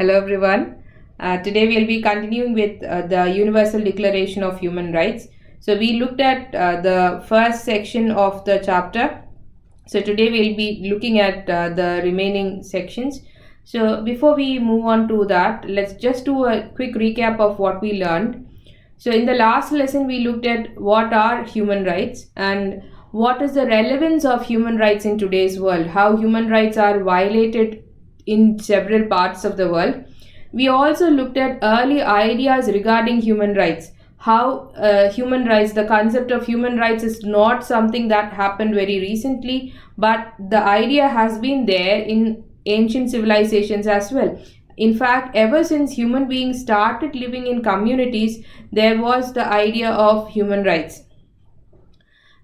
Hello everyone. Today we'll be continuing with the Universal Declaration of Human Rights. So we looked at the first section of the chapter. So today we'll be looking at the remaining sections. So before we move on to that, let's just do a quick recap of what we learned. So in the last lesson we looked at what are human rights and what is the relevance of human rights in today's world, how human rights are violated in several parts of the world. We also looked at early ideas regarding human rights, how human rights, the concept of human rights is not something that happened very recently, but the idea has been there in ancient civilizations as well. In fact, ever since human beings started living in communities, there was the idea of human rights.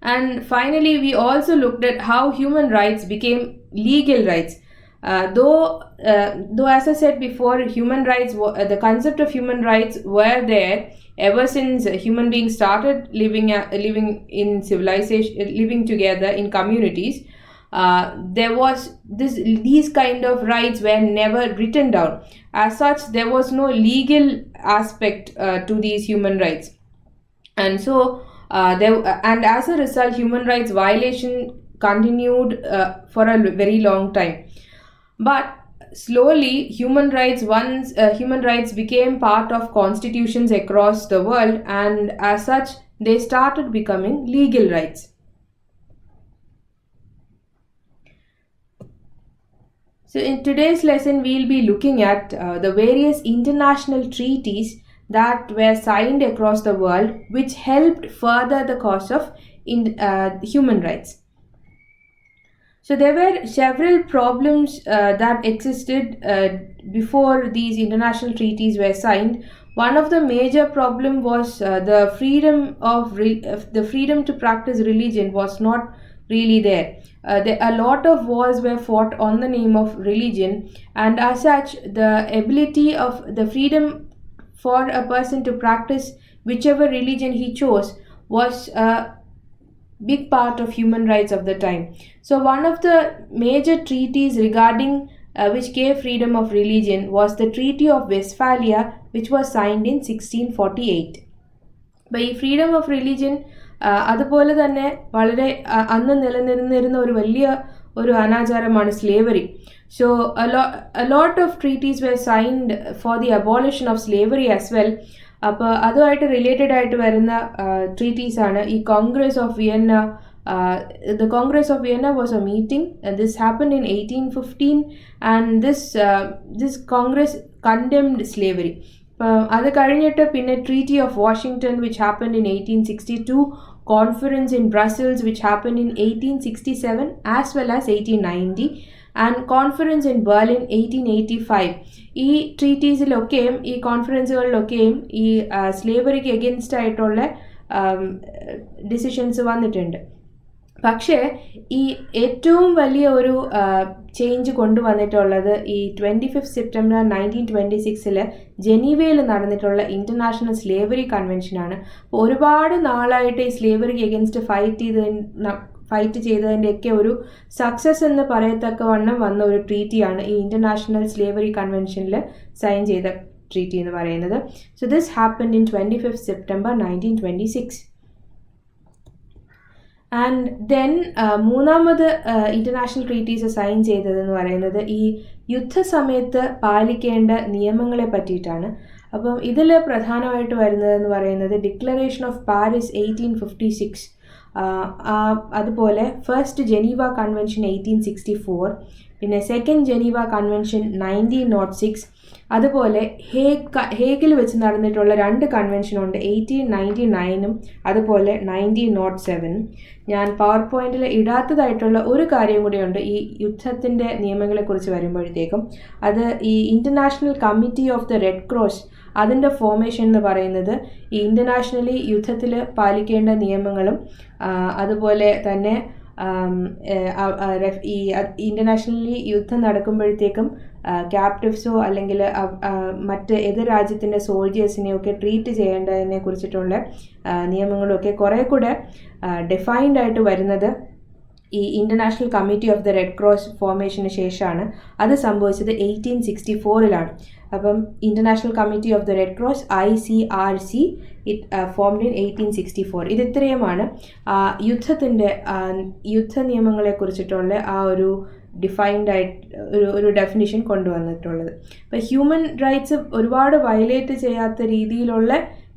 And finally, we also looked at how human rights became legal rights. Though, as I said before, human rights, the concept of human rights were there ever since human beings started living in civilization, living together in communities. There was these kind of rights were never written down. As such, there was no legal aspect to these human rights, and so and as a result, human rights violation continued for a very long time. But slowly, human rights became part of constitutions across the world, and as such, they started becoming legal rights. So in today's lesson, we'll be looking at the various international treaties that were signed across the world, which helped further the cause of human rights. So there were several problems that existed before these international treaties were signed. One of the major problem was the freedom to practice religion was not really there. A lot of wars were fought on the name of religion, and as such, the ability of the freedom for a person to practice whichever religion he chose was a big part of human rights of the time. So one of the major treaties regarding which gave freedom of religion was the Treaty of Westphalia, which was signed in 1648. അപ്പോൾ ഈ freedom of religion അതുപോലെ തന്നെ വളരെ അന്ന് നിലനിന്നിരുന്ന ഒരു വലിയ ഒരു അനാചാരമാണ് slavery. So a lot of treaties were signed for the abolition of slavery as well. അപ്പോൾ അതുമായിട്ട് റിലേറ്റഡ് ആയിട്ട് വരുന്ന ട്രീറ്റീസ് ആണ് ഈ Congress of Vienna. The Congress of Vienna was a meeting, and this happened in 1815, and this Congress condemned slavery. അത് കഴിഞ്ഞിട്ട് പിന്നെ treaty of Washington which happened in 1862, conference in Brussels which happened in 1867 as well as 1890, and conference in Berlin 1885. ഈ ട്രീറ്റീസിലൊക്കെയും ഈ കോൺഫറൻസുകളിലൊക്കെയും ഈ സ്ലേവറിക്ക് against ആയിട്ടുള്ള decisions വന്നിട്ടുണ്ട്. പക്ഷേ ഈ ഏറ്റവും വലിയ ഒരു ചേഞ്ച് കൊണ്ടുവന്നിട്ടുള്ളത് ഈ 25 സെപ്റ്റംബർ 1926 ജനീവയിൽ നടന്നിട്ടുള്ള ഇൻ്റർനാഷണൽ സ്ലേവറി കൺവെൻഷനാണ്. ഒരുപാട് നാളായിട്ട് ഈ സ്ലേവറിക്ക് എഗെയിൻസ്റ്റ് ഫൈറ്റ് ചെയ്തതിൻ്റെയൊക്കെ ഒരു സക്സസ് എന്ന് പറയത്തക്കവണ്ണം വന്ന ഒരു ട്രീറ്റിയാണ് ഈ ഇൻ്റർനാഷണൽ സ്ലേവറി കൺവെൻഷനിൽ സൈൻ ചെയ്ത ട്രീറ്റി എന്ന് പറയുന്നത്. So this happened in 25 September 1926. And then മൂന്നാമത് ഇൻ്റർനാഷണൽ ട്രീറ്റീസ് സൈൻ ചെയ്തതെന്ന് പറയുന്നത് ഈ യുദ്ധസമയത്ത് പാലിക്കേണ്ട നിയമങ്ങളെ പറ്റിയിട്ടാണ്. അപ്പം ഇതിൽ പ്രധാനമായിട്ട് വരുന്നതെന്ന് പറയുന്നത് ഡിക്ലറേഷൻ ഓഫ് പാരീസ് 1856, അതുപോലെ ഫസ്റ്റ് ജനീവ കൺവെൻഷൻ 1864, പിന്നെ സെക്കൻഡ് ജനീവ കൺവെൻഷൻ 1906, അതുപോലെ ഹേഗിൽ വെച്ച് നടന്നിട്ടുള്ള 2 കൺവെൻഷനുണ്ട്, 1899 അതുപോലെ 1907. ഞാൻ പവർ പോയിന്റിൽ ഇടാത്തതായിട്ടുള്ള ഒരു കാര്യം കൂടിയുണ്ട് ഈ യുദ്ധത്തിൻ്റെ നിയമങ്ങളെക്കുറിച്ച് വരുമ്പോഴത്തേക്കും. അത് ഈ international committee of the red cross, അതിൻ്റെ ഫോർമേഷൻ എന്ന് പറയുന്നത് ഈ ഇൻ്റർനാഷണലി യുദ്ധത്തിൽ പാലിക്കേണ്ട നിയമങ്ങളും അതുപോലെ തന്നെ ഈ ഇൻ്റർനാഷണലി യുദ്ധം നടക്കുമ്പോഴത്തേക്കും ക്യാപ്റ്റീവ്സോ അല്ലെങ്കിൽ മറ്റ് എതിർ രാജ്യത്തിൻ്റെ സോൾജേഴ്സിനെയൊക്കെ ട്രീറ്റ് ചെയ്യേണ്ടതിനെ കുറിച്ചിട്ടുള്ള നിയമങ്ങളൊക്കെ കുറേ കൂടെ ഡിഫൈൻഡ് ആയിട്ട് വരുന്നത് ഈ international committee of the red cross ഫോർമേഷന് ശേഷമാണ്. അത് സംഭവിച്ചത് 1864 അപ്പം international committee of the red cross ICRC it formed in 1864. ഇത് ഇത്രയുമാണ് യുദ്ധ നിയമങ്ങളെക്കുറിച്ചിട്ടുള്ള ആ ഒരു ഡിഫൈൻഡ് ആയിട്ട് ഒരു ഡെഫിനിഷൻ കൊണ്ടുവന്നിട്ടുള്ളത്. ഇപ്പം ഹ്യൂമൻ റൈറ്റ്സ് ഒരുപാട് വയലേറ്റ് ചെയ്യാത്ത രീതിയിലുള്ള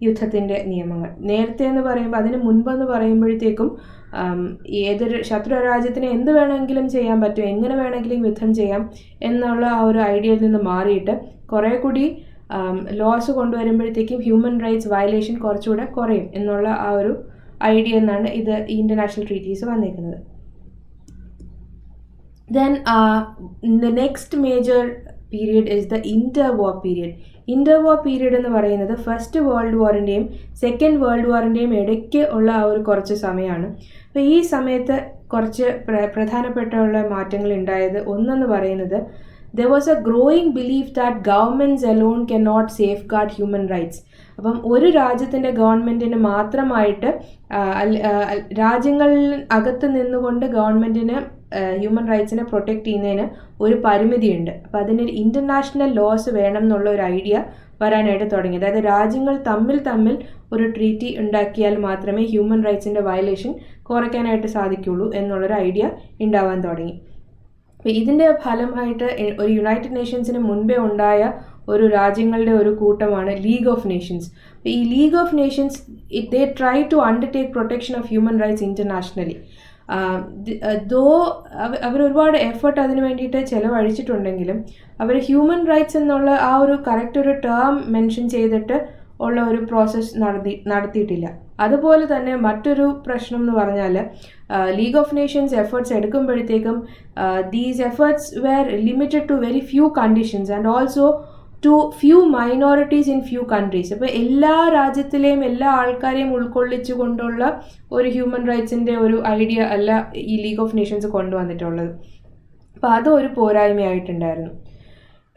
യുദ്ധത്തിൻ്റെ നിയമങ്ങൾ. നേരത്തെ എന്ന് പറയുമ്പോൾ, അതിന് മുൻപെന്ന് പറയുമ്പോഴത്തേക്കും ഏതൊരു ശത്രു രാജ്യത്തിന് എന്ത് വേണമെങ്കിലും ചെയ്യാൻ പറ്റും, എങ്ങനെ വേണമെങ്കിലും യുദ്ധം ചെയ്യാം എന്നുള്ള ആ ഒരു ഐഡിയയിൽ നിന്ന് മാറിയിട്ട് കുറേ കൂടി ലോസ് കൊണ്ടുവരുമ്പോഴത്തേക്കും ഹ്യൂമൻ റൈറ്റ്സ് വയലേഷൻ കുറച്ചുകൂടെ കുറയും എന്നുള്ള ആ ഒരു ഐഡിയ എന്നാണ് ഇത് ഇൻ്റർനാഷണൽ ട്രീറ്റീസ് വന്നിരിക്കുന്നത്. Then the next major period is the interwar period. Interwar period എന്ന് പറയുന്നത് ഫസ്റ്റ് വേൾഡ് വാറിൻ്റെയും സെക്കൻഡ് വേൾഡ് വാറിൻ്റെയും ഇടയ്ക്ക് ഉള്ള ആ ഒരു കുറച്ച് സമയമാണ്. അപ്പോൾ ഈ സമയത്ത് കുറച്ച് പ്രധാനപ്പെട്ടുള്ള മാറ്റങ്ങൾ ഉണ്ടായത്. ഒന്നെന്ന് പറയുന്നത്, there was a growing belief that governments alone cannot safeguard human rights. അപ്പം ഒരു രാജ്യത്തിൻ്റെ ഗവൺമെൻറ്റിന് മാത്രമായിട്ട് രാജ്യങ്ങളിൽ അകത്ത് നിന്നുകൊണ്ട് ഗവൺമെൻറ്റിന് ഹ്യൂമൻ റൈറ്റ്സിനെ പ്രൊട്ടക്റ്റ് ചെയ്യുന്നതിന് ഒരു പരിമിതിയുണ്ട്. അപ്പോൾ അതിനൊരു ഇൻ്റർനാഷണൽ ലോസ് വേണം എന്നുള്ള ഒരു ഐഡിയ വരാനായിട്ട് തുടങ്ങി. അതായത് രാജ്യങ്ങൾ തമ്മിൽ ഒരു ട്രീറ്റി ഉണ്ടാക്കിയാൽ മാത്രമേ ഹ്യൂമൻ റൈറ്റ്സിൻ്റെ വയലേഷൻ കുറയ്ക്കാനായിട്ട് സാധിക്കുള്ളൂ എന്നുള്ളൊരു ഐഡിയ ഉണ്ടാവാൻ തുടങ്ങി. അപ്പോൾ ഇതിൻ്റെ ഫലമായിട്ട് ഒരു യുണൈറ്റഡ് നേഷൻസിന് മുൻപേ ഉണ്ടായ ഒരു രാജ്യങ്ങളുടെ ഒരു കൂട്ടമാണ് ലീഗ് ഓഫ് നേഷൻസ്. ഈ league of nations they try to undertake protection of human rights internationally. അവർ ഒരുപാട് എഫേർട്ട് അതിന് വേണ്ടിയിട്ട് ചിലവഴിച്ചിട്ടുണ്ടെങ്കിലും അവർ ഹ്യൂമൻ റൈറ്റ്സ് എന്നുള്ള ആ ഒരു കറക്റ്റ് ഒരു ടേം മെൻഷൻ ചെയ്തിട്ട് ഉള്ള ഒരു പ്രോസസ്സ് നടത്തിയിട്ടില്ല. അതുപോലെ തന്നെ മറ്റൊരു പ്രശ്നം എന്ന് പറഞ്ഞാൽ, ലീഗ് ഓഫ് നേഷൻസ് എഫേർട്സ് എടുക്കുമ്പോഴത്തേക്കും these efforts were limited to very few conditions and also to few minorities in few countries. അപ്പോൾ എല്ലാ രാജ്യത്തിലെയും എല്ലാ ആൾക്കാരെയും ഉൾക്കൊള്ളിച്ചു കൊണ്ടുള്ള ഒരു ഹ്യൂമൻ റൈറ്റ്സിൻ്റെ ഒരു ഐഡിയ അല്ല ഈ ലീഗ് ഓഫ് നേഷൻസ് കൊണ്ടുവന്നിട്ടുള്ളത്. അപ്പോൾ അതൊരു പോരായ്മയായിട്ടുണ്ടായിരുന്നു.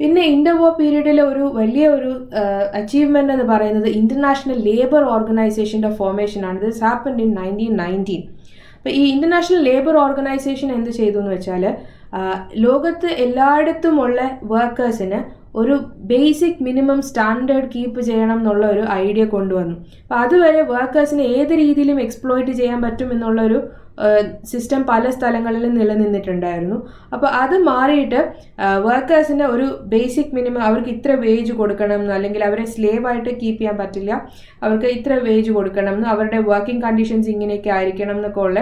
പിന്നെ ഇൻ്റർവാർ പീരീഡിൽ ഒരു വലിയ ഒരു അച്ചീവ്മെൻ്റ് എന്ന് പറയുന്നത് ഇൻ്റർനാഷണൽ ലേബർ ഓർഗനൈസേഷൻ്റെ ഫോർമേഷനാണ്. This happened in 1919. അപ്പോൾ ഈ ഇൻ്റർനാഷണൽ ലേബർ ഓർഗനൈസേഷൻ എന്ത് ചെയ്തു എന്ന് വെച്ചാൽ, ലോകത്ത് എല്ലായിടത്തുമുള്ള വർക്കേഴ്സിന് ഒരു ബേസിക് മിനിമം സ്റ്റാൻഡേർഡ് കീപ്പ് ചെയ്യണം എന്നുള്ള ഒരു ഐഡിയ കൊണ്ടുവന്നു. അപ്പോൾ അതുവരെ വർക്കേഴ്സിനെ ഏത് രീതിയിലും എക്സ്പ്ലോയിറ്റ് ചെയ്യാൻ പറ്റും എന്നുള്ളൊരു സിസ്റ്റം പല സ്ഥലങ്ങളിലും നിലനിന്നിട്ടുണ്ടായിരുന്നു. അപ്പോൾ അത് മാറിയിട്ട് വർക്കേഴ്സിന് ഒരു ബേസിക് മിനിമം, അവർക്ക് ഇത്ര വേജ് കൊടുക്കണം എന്ന്, അല്ലെങ്കിൽ അവരെ സ്ലേവ് ആയിട്ട് കീപ്പ് ചെയ്യാൻ പറ്റില്ല, അവർക്ക് ഇത്ര വേജ് കൊടുക്കണം എന്ന്, അവരുടെ വർക്കിംഗ് കണ്ടീഷൻസ് ഇങ്ങനെയൊക്കെ ആയിരിക്കണം എന്നൊക്കെ ഉള്ള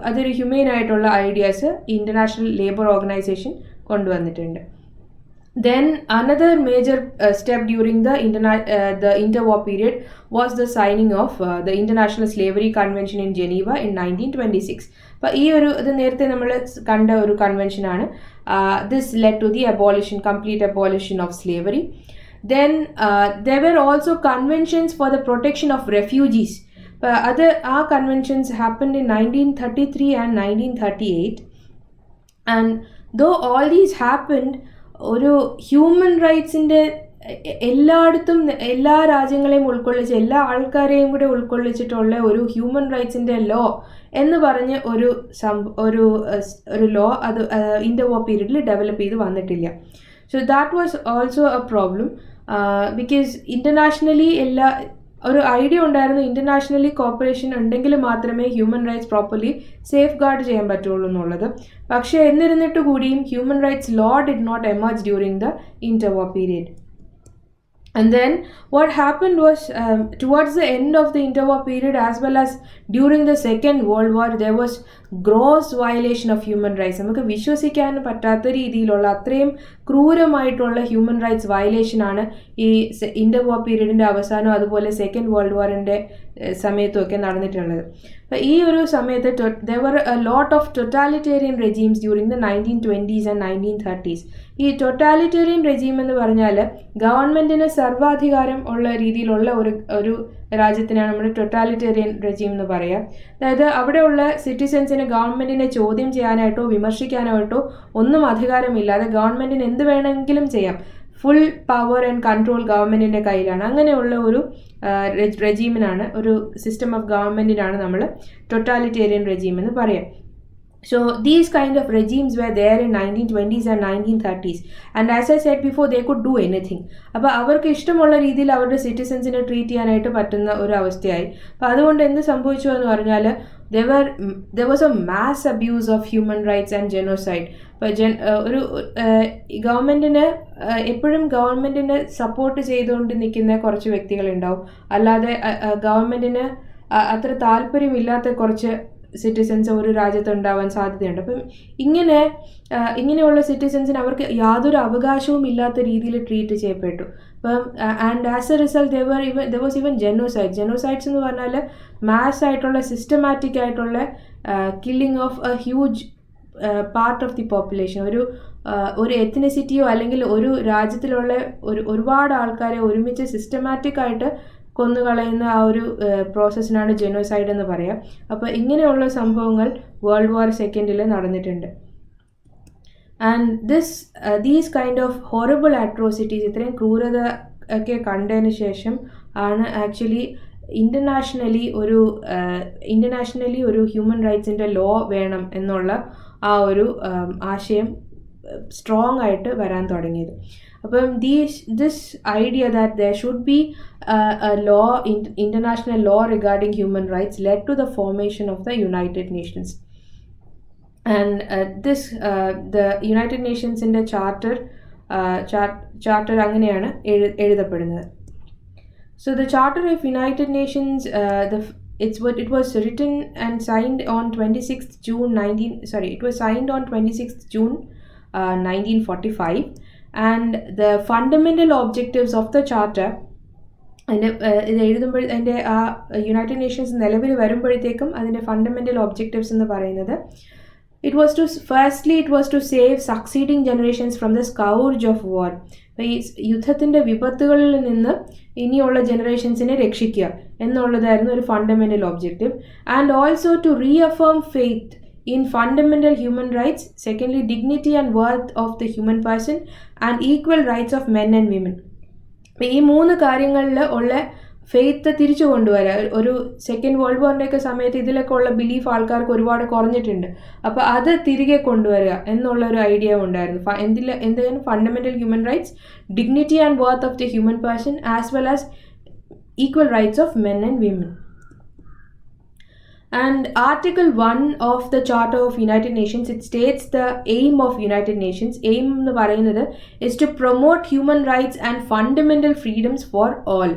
അതൊരു ഹ്യൂമൻ ആയിട്ടുള്ള ഐഡിയാസ് ഇൻ്റർനാഷണൽ ലേബർ ഓർഗനൈസേഷൻ കൊണ്ടുവന്നിട്ടുണ്ട്. Then another major step during the interwar period was the signing of the International Slavery Convention in Geneva in 1926. അപ്പോൾ ഈ ഒരു ഇത് നേരത്തെ നമ്മൾ കണ്ട ഒരു കൺവെൻഷനാണ്. This led to the complete abolition of slavery. Then there were also conventions for the protection of refugees. അത് ആ conventions happened in 1933 and 1938. And though all these happened, ഒരു ഹ്യൂമൻ റൈറ്റ്സിൻ്റെ എല്ലായിടത്തും എല്ലാ രാജ്യങ്ങളെയും ഉൾക്കൊള്ളിച്ച് എല്ലാ ആൾക്കാരെയും കൂടെ ഉൾക്കൊള്ളിച്ചിട്ടുള്ള ഒരു ഹ്യൂമൻ റൈറ്റ്സിൻ്റെ ലോ എന്ന് പറഞ്ഞ് ഒരു ലോ അത് ഇൻ്റർവാർ പീരീഡിൽ ഡെവലപ്പ് ചെയ്ത് വന്നിട്ടില്ല. So that was also a problem because internationally ഒരു ഐഡിയ ഉണ്ടായിരുന്നു, ഇൻ്റർനാഷണലി കോപ്പറേഷൻ ഉണ്ടെങ്കിൽ മാത്രമേ human rights properly safeguard ചെയ്യാൻ പറ്റുള്ളൂ എന്നുള്ളത്. പക്ഷേ എന്നിരുന്നിട്ട് കൂടിയും human rights law did not emerge during the interwar period. And then what happened was towards the end of the interwar period as well as during the Second World War there was gross violation of human rights. നമുക്ക് വിശ്വസിക്കാൻ പറ്റാത്ത രീതിയിലുള്ള അത്രയും ക്രൂരമായിട്ടുള്ള human rights violation ആണ് ഈ ഇൻ്റർവാർ പീരീഡിൻ്റെ അവസാനം അതുപോലെ second world വാറിൻ്റെ സമയത്തുമൊക്കെ നടന്നിട്ടുള്ളത്. അപ്പോൾ ഈ ഒരു സമയത്ത് there were a lot of totalitarian regimes during the 1920s and 1930s. ഈ ടൊട്ടാലിറ്റേറിയൻ റെജീം എന്ന് പറഞ്ഞാൽ ഗവൺമെൻറ്റിന് സർവാധികാരം ഉള്ള രീതിയിലുള്ള ഒരു രാജ്യത്തിനാണ് നമ്മൾ ടൊട്ടാലിറ്റേറിയൻ റെജീം എന്ന് പറയുക. അതായത് അവിടെയുള്ള സിറ്റിസൻസിന് ഗവൺമെൻറ്റിനെ ചോദ്യം ചെയ്യാനായിട്ടോ വിമർശിക്കാനായിട്ടോ ഒന്നും അധികാരമില്ലാതെ ഗവൺമെൻറ്റിന് എന്ത് വേണമെങ്കിലും ചെയ്യാം. ഫുൾ പവർ ആൻഡ് കൺട്രോൾ ഗവൺമെൻറ്റിൻ്റെ കയ്യിലാണ്. അങ്ങനെയുള്ള ഒരു റെജീമിനാണ്, ഒരു സിസ്റ്റം ഓഫ് ഗവൺമെൻറ്റിനാണ് നമ്മൾ ടൊട്ടാലിറ്റേറിയൻ റെജീം എന്ന് പറയാം. So these kind of regimes were there in 1920s and 1930s, and as I said before, they could do anything. അപ്പോൾ അവർക്ക് ഇഷ്ടമുള്ള രീതിയിൽ അവരുടെ സിറ്റിസൻസിനെ ട്രീറ്റ് ചെയ്യാനായിട്ട് പറ്റുന്ന ഒരു അവസ്ഥയായി. അപ്പോൾ അതുകൊണ്ട് എന്ത് സംഭവിച്ചു എന്ന് പറഞ്ഞാൽ there was a mass abuse of human rights and genocide. ഇപ്പോൾ ഒരു ഗവൺമെൻറ്റിന് എപ്പോഴും ഗവൺമെൻറ്റിനെ സപ്പോർട്ട് ചെയ്തുകൊണ്ട് നിൽക്കുന്ന കുറച്ച് വ്യക്തികളുണ്ടാവും, അല്ലാതെ ഗവൺമെൻറ്റിന് അത്ര താല്പര്യമില്ലാത്ത കുറച്ച് സിറ്റിസൻസ് ഒരു രാജ്യത്ത് ഉണ്ടാവാൻ സാധ്യതയുണ്ട്. അപ്പം ഇങ്ങനെയുള്ള സിറ്റിസൻസിന് അവർക്ക് യാതൊരു അവകാശവും ഇല്ലാത്ത രീതിയിൽ ട്രീറ്റ് ചെയ്യപ്പെട്ടു. അപ്പം and as a result there was even genocides എന്ന് പറഞ്ഞാൽ മാസ് ആയിട്ടുള്ള സിസ്റ്റമാറ്റിക് ആയിട്ടുള്ള killing of a huge part of the population. ഒരു എത്നിസിറ്റിയോ അല്ലെങ്കിൽ ഒരു രാജ്യത്തിലുള്ള ഒരുപാട് ആൾക്കാരെ ഒരുമിച്ച് സിസ്റ്റമാറ്റിക് ആയിട്ട് കൊന്നുകളയുന്ന ആ ഒരു പ്രോസസ്സിനാണ് ജെനോസൈഡ് എന്ന് പറയാം. അപ്പോൾ ഇങ്ങനെയുള്ള സംഭവങ്ങൾ വേൾഡ് വാർ സെക്കൻഡിൽ നടന്നിട്ടുണ്ട്. And these kind of horrible atrocities, ഇത്രയും ക്രൂരത ഒക്കെ കണ്ടതിന് ശേഷം ആണ് ആക്ച്വലി ഇൻ്റർനാഷണലി ഒരു ഹ്യൂമൻ റൈറ്റ്സിൻ്റെ ലോ വേണം എന്നുള്ള ആ ഒരു ആശയം സ്ട്രോങ് ആയിട്ട് വരാൻ തുടങ്ങിയത്. അപ്പം this idea that there should be a law, international law regarding human rights led to the formation of the United Nations. And the United Nations in the charter അങ്ങനെയാണ് എഴുതപ്പെടുന്നത്. So the Charter of United Nations, it was written and signed on 26th June 1945, and the fundamental objectives of the charter, ഇത് എഴുതുമ്പോൾ അതിൻ്റെ ആ United Nations നിലവിൽ വരുമ്പോഴത്തേക്കും അതിൻ്റെ fundamental objectives എന്ന് പറയുന്നത് it was to save succeeding generations from the scourge of war. അപ്പോൾ ഈ യുദ്ധത്തിൻ്റെ വിപത്തുകളിൽ നിന്ന് ഇനിയുള്ള ജനറേഷൻസിനെ രക്ഷിക്കുക എന്നുള്ളതായിരുന്നു ഒരു fundamental objective. And also to reaffirm faith in fundamental human rights, secondly dignity and worth of the human person, and equal rights of men and women. ഈ 3 കാര്യങ്ങളിൽ ഉള്ള ഫെയ്ത്ത് തിരിച്ചു കൊണ്ടുവരിക. ഒരു സെക്കൻഡ് വേൾഡ് വാറിൻ്റെയൊക്കെ സമയത്ത് ഇതിലൊക്കെ ഉള്ള ബിലീഫ് ആൾക്കാർക്ക് ഒരുപാട് കുറഞ്ഞിട്ടുണ്ട്. അപ്പോൾ അത് തിരികെ കൊണ്ടുവരിക എന്നുള്ളൊരു ഐഡിയ ഉണ്ടായിരുന്നു. എന്തായാലും fundamental human rights, dignity and worth of the human person, as well as equal rights of men and women. And Article 1 of the Charter of United Nations, it states the aim of United Nations. Aim എന്ന് പറയുന്നത് is to promote human rights and fundamental freedoms for all.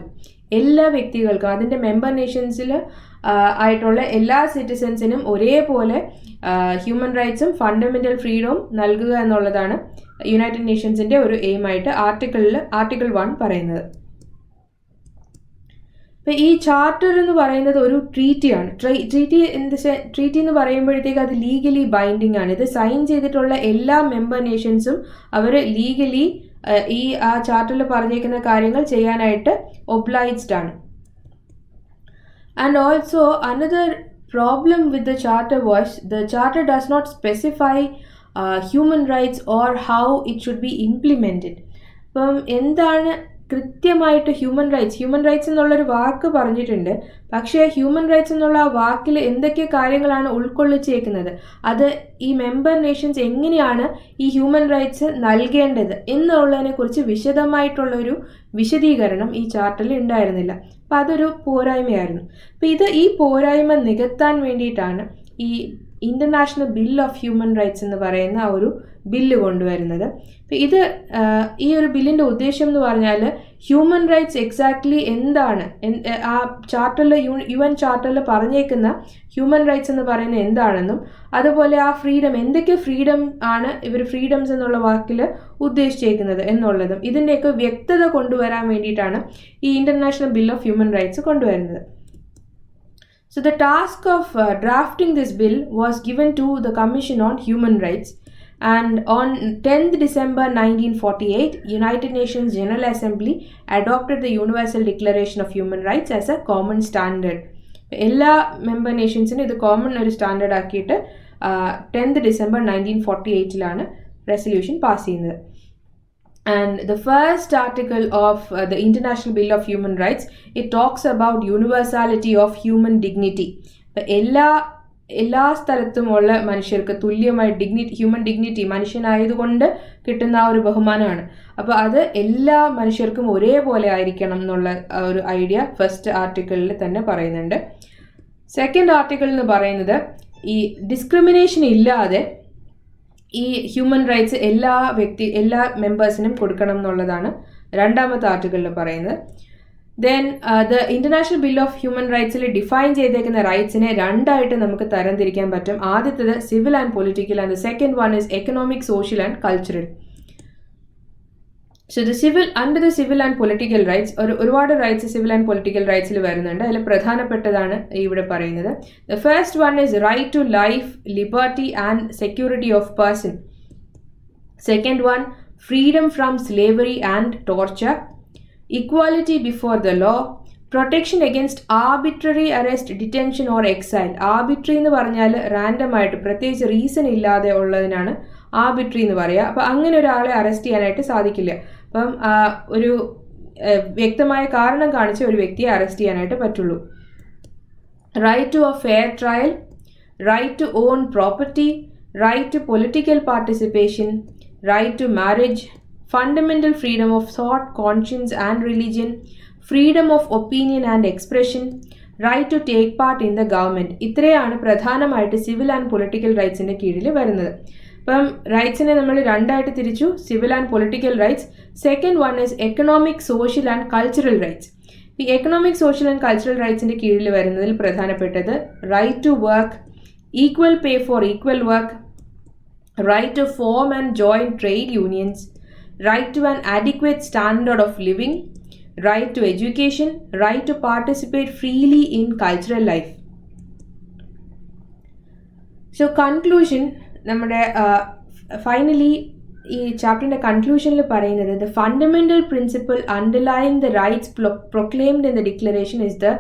എല്ലാ വ്യക്തികൾക്കും, അതിൻ്റെ member നേഷൻസിൽ ആയിട്ടുള്ള എല്ലാ സിറ്റിസൻസിനും ഒരേപോലെ human റൈറ്റ്സും fundamental ഫ്രീഡവും നൽകുക എന്നുള്ളതാണ് യുണൈറ്റഡ് നേഷൻസിൻ്റെ ഒരു എയിമായിട്ട് ആർട്ടിക്കിൾ 1 പറയുന്നത്. അപ്പോൾ ഈ ചാർട്ടർ എന്ന് പറയുന്നത് ഒരു ട്രീറ്റിയാണ്. ട്രീറ്റി എന്ന് പറയുമ്പോഴത്തേക്ക് അത് ലീഗലി ബൈൻഡിങ് ആണ്. ഇത് സൈൻ ചെയ്തിട്ടുള്ള എല്ലാ മെമ്പർ നേഷൻസും അവർ ലീഗലി ആ ചാർട്ടറിൽ പറഞ്ഞേക്കുന്ന കാര്യങ്ങൾ ചെയ്യാനായിട്ട് ഒബ്ലൈജ്ഡ് ആണ്. And also another problem with the charter was the charter does not specify human rights or how it should be implemented. അപ്പം എന്താണ് കൃത്യമായിട്ട് ഹ്യൂമൻ റൈറ്റ്സ് എന്നുള്ളൊരു വാക്ക് പറഞ്ഞിട്ടുണ്ട്. പക്ഷേ ഹ്യൂമൻ റൈറ്റ്സ് എന്നുള്ള ആ വാക്കിൽ എന്തൊക്കെ കാര്യങ്ങളാണ് ഉൾക്കൊള്ളിച്ചേക്കുന്നത്, അത് ഈ മെമ്പർ നേഷൻസ് എങ്ങനെയാണ് ഈ ഹ്യൂമൻ റൈറ്റ്സ് നൽകേണ്ടത് എന്നുള്ളതിനെക്കുറിച്ച് വിശദമായിട്ടുള്ളൊരു വിശദീകരണം ഈ ചാർട്ടറിൽ ഉണ്ടായിരുന്നില്ല. അപ്പം അതൊരു പോരായ്മയായിരുന്നു. അപ്പം ഈ പോരായ്മ നികത്താൻ വേണ്ടിയിട്ടാണ് ഈ international bill of human rights എന്ന് പറയുന്ന ആ ഒരു ബില്ല് കൊണ്ടുവരുന്നത്. ഈ ഒരു ബില്ലിൻ്റെ ഉദ്ദേശം എന്ന് പറഞ്ഞാൽ ഹ്യൂമൻ റൈറ്റ്സ് എക്സാക്ട്ലി എന്താണ്, ആ ചാർട്ടറിൽ UN ചാർട്ടറിൽ പറഞ്ഞേക്കുന്ന ഹ്യൂമൻ റൈറ്റ്സ് എന്ന് പറയുന്നത് എന്താണെന്നും, അതുപോലെ ആ ഫ്രീഡം, എന്തൊക്കെ ഫ്രീഡം ആണ് ഇവർ ഫ്രീഡംസ് എന്നുള്ള വാക്കിൽ ഉദ്ദേശിച്ചേക്കുന്നത് എന്നുള്ളതും ഇതിൻ്റെയൊക്കെ വ്യക്തത കൊണ്ടുവരാൻ വേണ്ടിയിട്ടാണ് ഈ international bill of human rights കൊണ്ടുവരുന്നത്. So the task of drafting this bill was given to the Commission on Human Rights, and on 10th December 1948, United Nations General Assembly adopted the Universal Declaration of Human Rights as a common standard. എല്ലാ member നേഷൻസിനും ഇത് common ഒരു standard ആക്കിയിട്ട് 10th December 1948 resolution pass ചെയ്യുന്നത്. And the first article of the International Bill of Human Rights, it talks about universality of human dignity. എല്ലാ എല്ലാ സ്ഥലത്തുമുള്ള മനുഷ്യർക്ക് തുല്യമായി human dignity, മനുഷ്യനായതുകൊണ്ട് കിട്ടുന്ന ആ ഒരു ബഹുമാനമാണ്. അപ്പോൾ അത് എല്ലാ മനുഷ്യർക്കും ഒരേപോലെ ആയിരിക്കണം എന്നുള്ള ഒരു ഐഡിയ ഫസ്റ്റ് ആർട്ടിക്കിളിൽ തന്നെ പറയുന്നുണ്ട്. സെക്കൻഡ് ആർട്ടിക്കിൾ എന്ന് പറയുന്നത് ഈ ഡിസ്ക്രിമിനേഷൻ ഇല്ലാതെ ഈ ഹ്യൂമൻ റൈറ്റ്സ് എല്ലാ മെമ്പേഴ്സിനും കൊടുക്കണം എന്നുള്ളതാണ് രണ്ടാമത്തെ ആർട്ടിക്കിളിൽ പറയുന്നത്. Then the international bill of human റൈറ്റ്സിൽ ഡിഫൈൻ ചെയ്തേക്കുന്ന റൈറ്റ്സിനെ രണ്ടായിട്ട് നമുക്ക് തരംതിരിക്കാൻ പറ്റും. ആദ്യത്തേത് civil and political, and the second one is economic, social and cultural. So under the civil and political rights ഒരുപാട് റൈറ്റ്സ് സിവിൽ ആൻഡ് പൊളിറ്റിക്കൽ റൈറ്റ്സിൽ വരുന്നുണ്ട്. അതിൽ പ്രധാനപ്പെട്ടതാണ് ഇവിടെ പറയുന്നത്. The first one is right to life, liberty and security of person. Second one freedom from slavery and torture, equality before the law, protection against arbitrary arrest, detention or exile. Arbitrary എന്ന് പറഞ്ഞാൽ random ആയിട്ട് പ്രത്യേകിച്ച് reason ഇല്ലാതെ ഉള്ളതിനാണ് arbitrary എന്ന് പറയുക. അപ്പം അങ്ങനെ ഒരാളെ അറസ്റ്റ് ചെയ്യാനായിട്ട് സാധിക്കില്ല. അപ്പം ഒരു വ്യക്തമായ കാരണം കാണിച്ച് ഒരു വ്യക്തിയെ അറസ്റ്റ് ചെയ്യാനായിട്ട് പറ്റുള്ളൂ. Right to a fair trial, right to own property, right to political participation, right to marriage, fundamental freedom of thought, conscience and religion, freedom of opinion and expression, right to take part in the government. ഇത്രയാണ് പ്രധാനമായിട്ട് civil and political റൈറ്റ്സിൻ്റെ കീഴിൽ വരുന്നത്. അപ്പം റൈറ്റ്സിനെ നമ്മൾ രണ്ടായിട്ട് തിരിച്ചു, civil and political rights. Second one is economic, social and cultural rights. ഈ economic, social and cultural റൈറ്റ്സിൻ്റെ കീഴിൽ വരുന്നതിൽ പ്രധാനപ്പെട്ടത് right to work, equal pay for equal work, right to form and join trade unions, right to an adequate standard of living, right to education, right to participate freely in cultural life. So conclusion, നമ്മുടെ finally ഈ ചാപ്റ്ററിൻ്റെ കൺക്ലൂഷനിൽ പറയുന്നത് the fundamental principle underlying the rights proclaimed in the declaration is the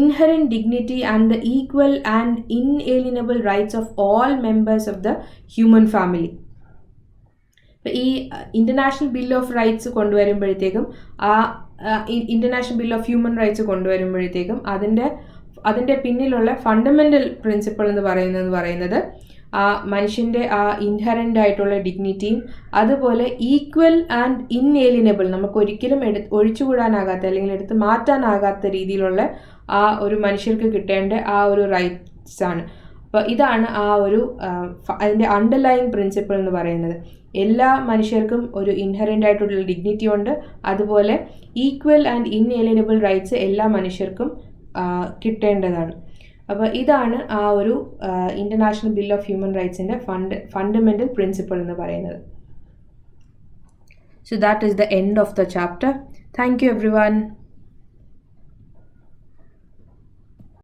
inherent dignity and the equal and inalienable rights of all members of the human family. ഈ international bill of rights കൊണ്ടുവരുമ്പോഴത്തേക്കും international bill of human rights കൊണ്ടുവരുമ്പോഴത്തേക്കും അതിൻ്റെ പിന്നിലുള്ള fundamental principle എന്ന് പറയുന്നത് ആ മനുഷ്യൻ്റെ ആ ഇൻഹറൻ്റ് ആയിട്ടുള്ള ഡിഗ്നിറ്റിയും അതുപോലെ ഈക്വൽ ആൻഡ് ഇൻഏലിയനബിൾ, നമുക്ക് ഒരിക്കലും ഒഴിച്ചുകൂടാനാകാത്ത അല്ലെങ്കിൽ എടുത്ത് മാറ്റാനാകാത്ത രീതിയിലുള്ള ആ ഒരു മനുഷ്യർക്ക് കിട്ടേണ്ട ആ ഒരു റൈറ്റ്സ് ആണ്. അപ്പോൾ ഇതാണ് ആ ഒരു അതിൻ്റെ അണ്ടർലൈങ് പ്രിൻസിപ്പിൾ എന്ന് പറയുന്നത്. എല്ലാ മനുഷ്യർക്കും ഒരു ഇൻഹറൻ്റ് ആയിട്ടുള്ള ഡിഗ്നിറ്റി ഉണ്ട്, അതുപോലെ ഈക്വൽ ആൻഡ് ഇൻഏലിയനബിൾ റൈറ്റ്സ് എല്ലാ മനുഷ്യർക്കും കിട്ടേണ്ടതാണ്. അപ്പോൾ ഇതാണ് ആ ഒരു ഇൻ്റർനാഷണൽ ബിൽ ഓഫ് ഹ്യൂമൻ റൈറ്റ്സിൻ്റെ ഫണ്ടമെൻ്റൽ പ്രിൻസിപ്പിൾ എന്ന് പറയുന്നത്. So that is the end of the chapter. Thank you every one.